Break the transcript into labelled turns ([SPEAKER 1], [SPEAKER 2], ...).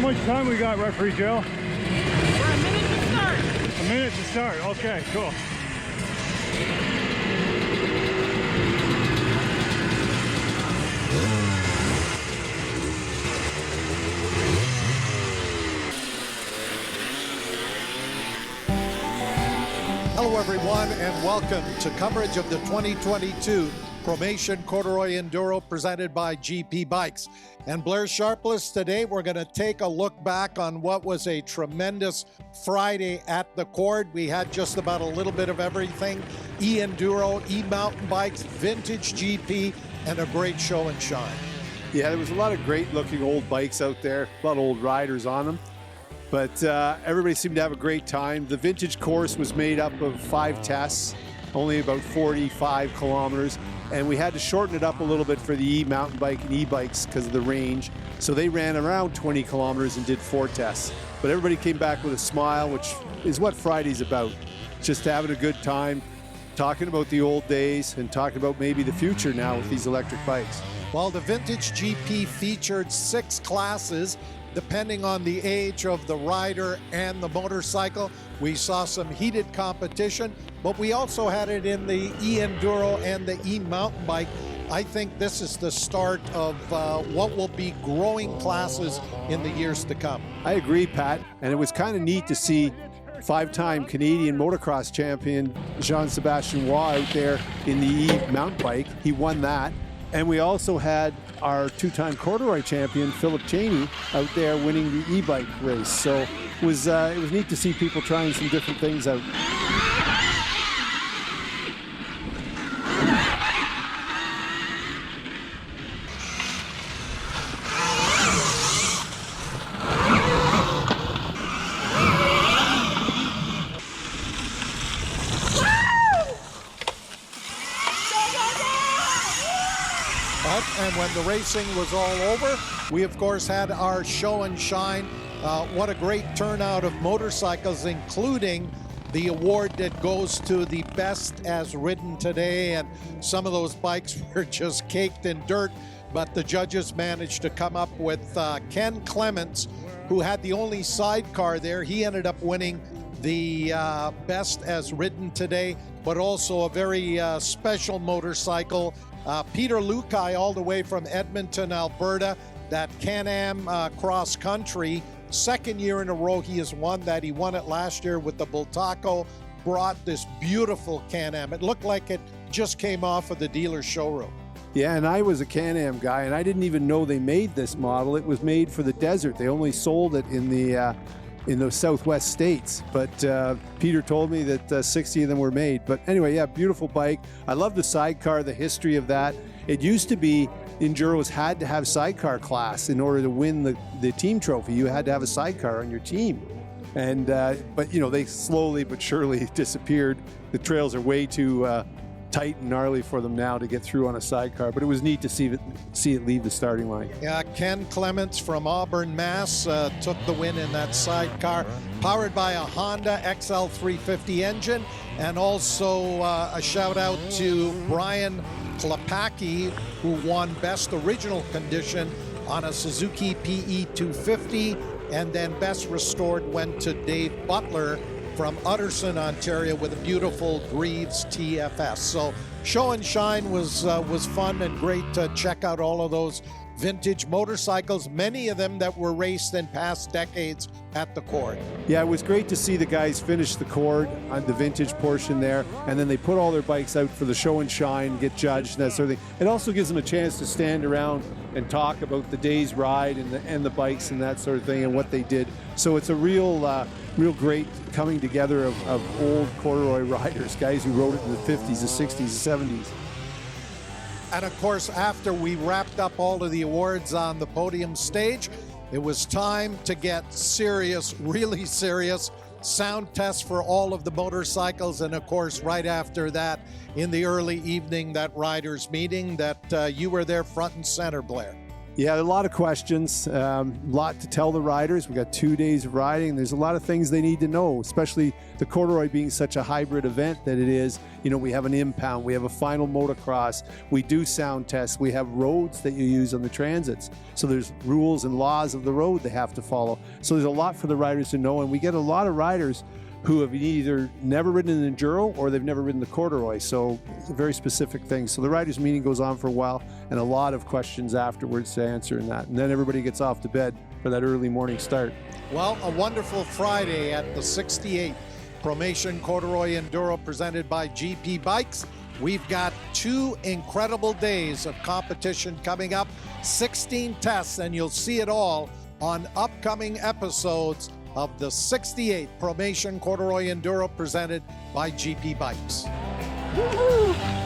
[SPEAKER 1] much time we got, Referee Joe?
[SPEAKER 2] We're a minute to start.
[SPEAKER 1] A minute to start. Okay, cool.
[SPEAKER 3] Hello everyone and welcome to coverage of the 2022 Cromation Corduroy Enduro presented by GP Bikes. And Blair Sharpless, today we're going to take a look back on what was a tremendous Friday at the Cord. We had just about a little bit of everything: e-enduro, e-mountain bikes, vintage GP, and a great show and shine.
[SPEAKER 4] Yeah, there was a lot of great looking old bikes out there, a lot of old riders on them. But everybody seemed to have a great time. The vintage course was made up of 5 tests, only about 45 kilometers. And we had to shorten it up a little bit for the e-mountain bike and e-bikes because of the range. So they ran around 20 kilometers and did 4 tests. But everybody came back with a smile, which is what Friday's about. Just having a good time, talking about the old days and talking about maybe the future now with these electric bikes.
[SPEAKER 3] Well, the vintage GP featured 6 classes, depending on the age of the rider and the motorcycle. We saw some heated competition, but we also had it in the e-enduro and the e-mountain bike. I think this is the start of what will be growing classes in the years to come.
[SPEAKER 4] I agree, Pat, and it was kind of neat to see 5-time Canadian motocross champion Jean-Sébastien Waugh out there in the e-mountain bike. He won that. And we also had our 2-time corduroy champion, Philip Cheney, out there winning the e-bike race. So it was neat to see people trying some different things out.
[SPEAKER 3] And when the racing was all over, we of course had our show and shine. What a great turnout of motorcycles, including the award that goes to the best as ridden today. And some of those bikes were just caked in dirt, but the judges managed to come up with Ken Clements, who had the only sidecar there. He ended up winning the best as ridden today, but also a very special motorcycle. Peter Lukai, all the way from Edmonton, Alberta, that Can-Am cross country. 2nd year in a row he has won that. He won it last year with the Bultaco, brought this beautiful Can-Am. It looked like it just came off of the dealer showroom.
[SPEAKER 4] Yeah, and I was a Can-Am guy, and I didn't even know they made this model. It was made for the desert. They only sold it in the Southwest states, but Peter told me that 60 of them were made. But anyway, yeah, beautiful bike. I love the sidecar, the history of that. It used to be enduros had to have sidecar class in order to win the team trophy. You had to have a sidecar on your team. And but you know, they slowly but surely disappeared. The trails are way too tight and gnarly for them now to get through on a sidecar, but it was neat to see it leave the starting line.
[SPEAKER 3] Yeah, Ken Clements from Auburn, Mass. Took the win in that sidecar, powered by a Honda XL350 engine. And also a shout out to Brian Klepacki, who won Best Original Condition on a Suzuki PE 250, and then Best Restored went to Dave Butler from Utterson, Ontario, with a beautiful Greaves TFS. So show and shine was fun and great to check out all of those vintage motorcycles, many of them that were raced in past decades at the Cord.
[SPEAKER 4] Yeah, it was great to see the guys finish the Cord on the vintage portion there, and then they put all their bikes out for the show and shine, get judged and that sort of thing. It also gives them a chance to stand around and talk about the day's ride and the bikes and that sort of thing and what they did. So it's a real great coming together of old corduroy riders, guys who rode it in the 50s, the 60s, the 70s.
[SPEAKER 3] And of course, after we wrapped up all of the awards on the podium stage, it was time to get serious, really serious sound tests for all of the motorcycles. And of course, right after that, in the early evening, that riders meeting that you were there front and center, Blair.
[SPEAKER 4] Yeah, a lot of questions, a lot to tell the riders. We got 2 days of riding. There's a lot of things they need to know, especially the corduroy being such a hybrid event that it is. You know, we have an impound, we have a final motocross, we do sound tests, we have roads that you use on the transits. So there's rules and laws of the road they have to follow. So there's a lot for the riders to know, and we get a lot of riders who have either never ridden an enduro or they've never ridden the corduroy. So it's a very specific thing. So the riders meeting goes on for a while and a lot of questions afterwards to answer in that. And then everybody gets off to bed for that early morning start.
[SPEAKER 3] Well, a wonderful Friday at the 68th Promation Corduroy Enduro presented by GP Bikes. We've got 2 incredible days of competition coming up, 16 tests, and you'll see it all on upcoming episodes of the 68th Promation Corduroy Enduro presented by GP Bikes.
[SPEAKER 2] Woo-hoo!